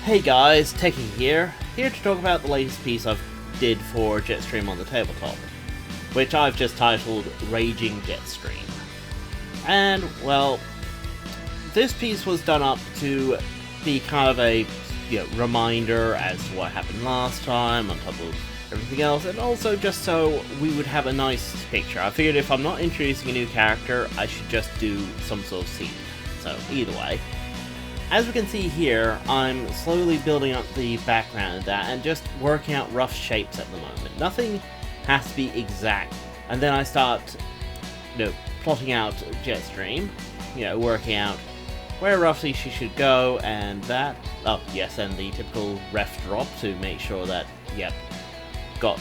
Hey guys, Techie here to talk about the latest piece I did for JETSTREAM on the Tabletop, which I've just titled Raging Jetstream. And, well, this piece was done up to be kind of a reminder as to what happened last time, on top of everything else, and also just so we would have a nice picture. I figured if I'm not introducing a new character, I should just do some sort of scene. So, either way. As we can see here, I'm slowly building up the background of that and just working out rough shapes at the moment. Nothing has to be exact. And then I start, plotting out Jetstream, working out where roughly she should go and that. Oh, yes, and the typical ref drop to make sure that, got,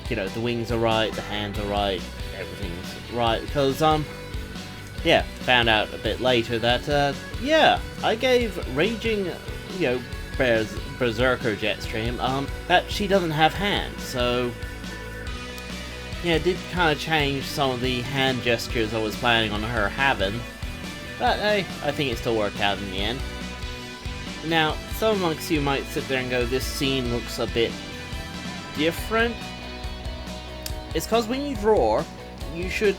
the wings are right, the hands are right, everything's right. Because, found out a bit later that, I gave Raging, Berserker Jetstream, that she doesn't have hands, so, it did kind of change some of the hand gestures I was planning on her having, but hey, I think it still worked out in the end. Now, some amongst you might sit there and go, this scene looks a bit different. It's because when you draw, you should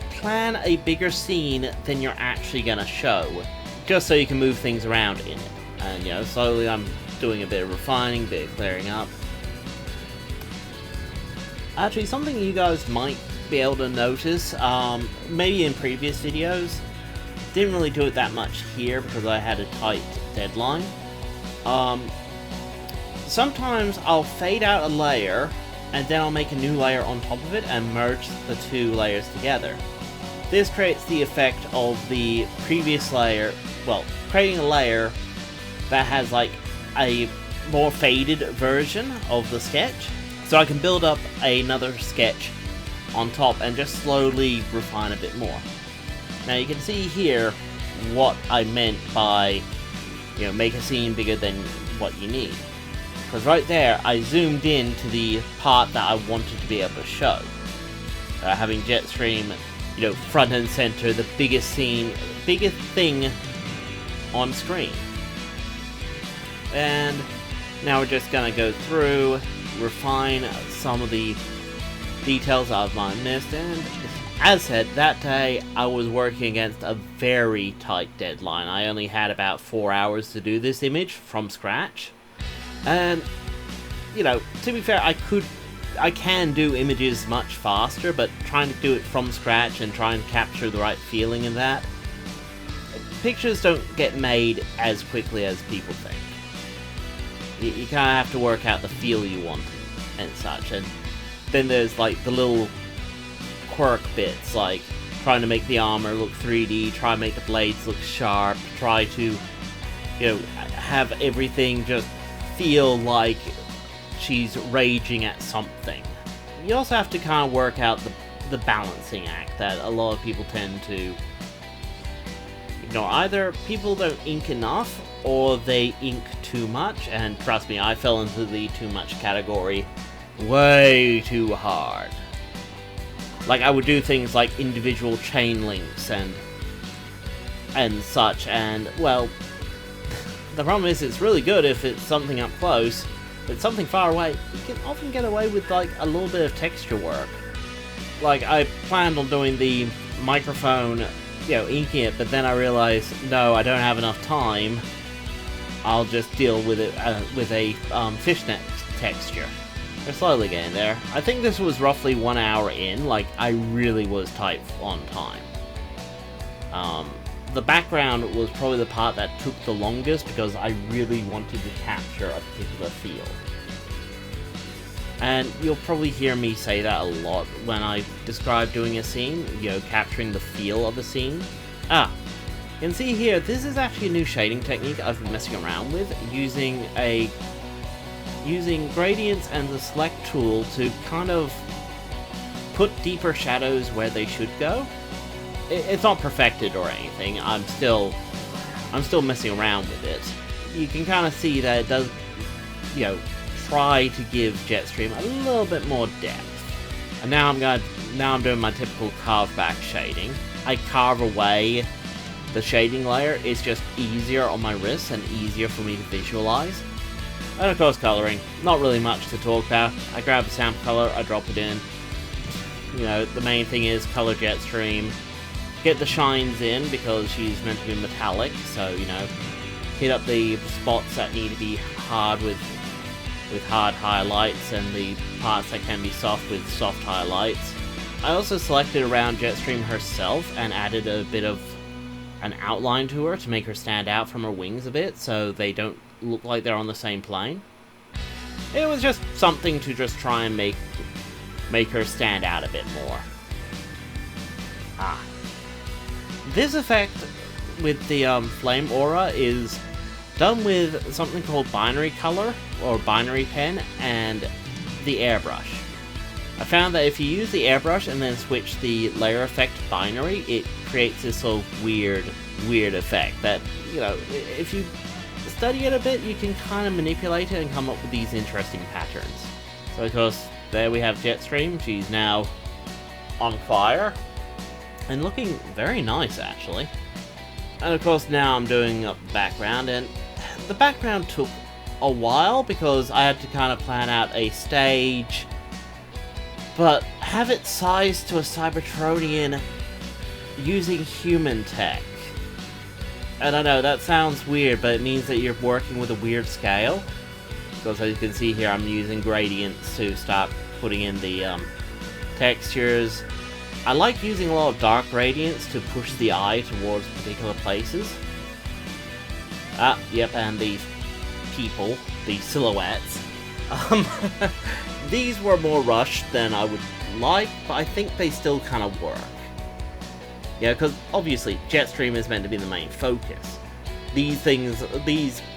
plan a bigger scene than you're actually gonna show, just so you can move things around in it. And slowly I'm doing a bit of refining, a bit of clearing up. Actually, something you guys might be able to notice, maybe in previous videos, didn't really do it that much here because I had a tight deadline. Sometimes I'll fade out a layer and then I'll make a new layer on top of it and merge the two layers together. This creates the effect of the previous layer, well, creating a layer that has like a more faded version of the sketch. So I can build up another sketch on top and just slowly refine a bit more. Now you can see here what I meant by, make a scene bigger than what you need. Because right there, I zoomed in to the part that I wanted to be able to show. Having Jetstream, front and center, the biggest scene, biggest thing on screen. And now we're just gonna go through, refine some of the details I might have missed, and as said, that day I was working against a very tight deadline. I only had about 4 hours to do this image from scratch. And, to be fair, I can do images much faster, but trying to do it from scratch and try and capture the right feeling in that, pictures don't get made as quickly as people think. You kind of have to work out the feel you want and such, and then there's like the little quirk bits, like trying to make the armor look 3D, try to make the blades look sharp, try to, have everything just feel like she's raging at something. You also have to kind of work out the balancing act that a lot of people tend to ignore. Either people don't ink enough, or they ink too much, and trust me, I fell into the too much category way too hard. Like, I would do things like individual chain links and such, and, well, the problem is it's really good if it's something up close, but something far away, you can often get away with, like, a little bit of texture work. Like, I planned on doing the microphone, inking it, but then I realized, no, I don't have enough time. I'll just deal with it with a fishnet texture. We're slowly getting there. I think this was roughly 1 hour in, like, I really was tight on time. The background was probably the part that took the longest because I really wanted to capture a particular feel. And you'll probably hear me say that a lot when I describe doing a scene, capturing the feel of a scene. You can see here, this is actually a new shading technique I've been messing around with, using gradients and the select tool to kind of put deeper shadows where they should go. It's not perfected or anything, I'm still messing around with it. You can kind of see that it does, try to give Jetstream a little bit more depth. And now I'm doing my typical carve back shading. I carve away the shading layer is just easier on my wrists and easier for me to visualize. And of course coloring, not really much to talk about. I grab a sample color, I drop it in. You know, the main thing is color Jetstream. Get the shines in because she's meant to be metallic, so you know, hit up the spots that need to be hard with hard highlights and the parts that can be soft with soft highlights. I also selected around Jetstream herself and added a bit of an outline to her to make her stand out from her wings a bit so they don't look like they're on the same plane. It was just something to just try and make her stand out a bit more. This effect with the flame aura is done with something called binary color, or binary pen, and the airbrush. I found that if you use the airbrush and then switch the layer effect to binary, it creates this sort of weird effect that, you know, if you study it a bit, you can kind of manipulate it and come up with these interesting patterns. So of course, there we have Jetstream. She's now on fire and looking very nice, actually. And of course now I'm doing a background, and the background took a while because I had to kind of plan out a stage, but have it sized to a Cybertronian using human tech. And I know that sounds weird, but it means that you're working with a weird scale. Because as you can see here, I'm using gradients to start putting in the textures. I like using a lot of dark gradients to push the eye towards particular places. Yep, and the people, the silhouettes. These were more rushed than I would like, but I think they still kind of work. Yeah, because obviously Jetstream is meant to be the main focus. These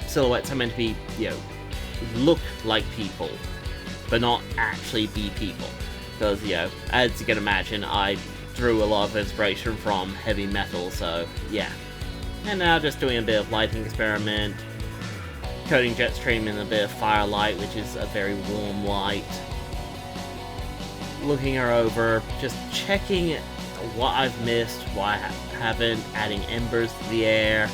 silhouettes are meant to be, you know, look like people, but not actually be people. Because, you know, as you can imagine, I drew a lot of inspiration from heavy metal, so yeah. And now just doing a bit of lighting experiment, coating Jetstream in a bit of firelight, which is a very warm light. Looking her over, just checking what I've missed, what I haven't, adding embers to the air.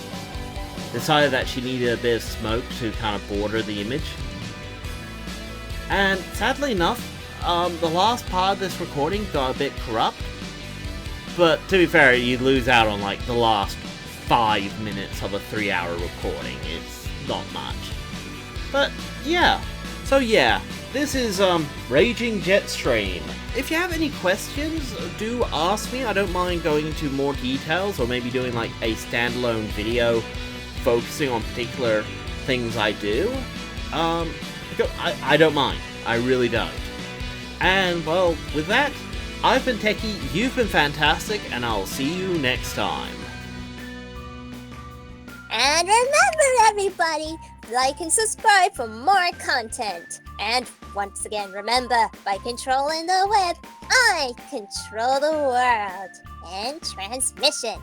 Decided that she needed a bit of smoke to kind of border the image. And sadly enough, the last part of this recording got a bit corrupt. But to be fair, you lose out on like the last 5 minutes of a 3-hour recording. It's not much. But yeah, so yeah, this is Raging Jetstream. If you have any questions, do ask me. I don't mind going into more details, or maybe doing like a standalone video focusing on particular things I do. I don't mind. I really don't. And well, with that, I've been Techie, you've been fantastic, and I'll see you next time. And remember everybody, like and subscribe for more content. And once again, remember, by controlling the web, I control the world. And transmission.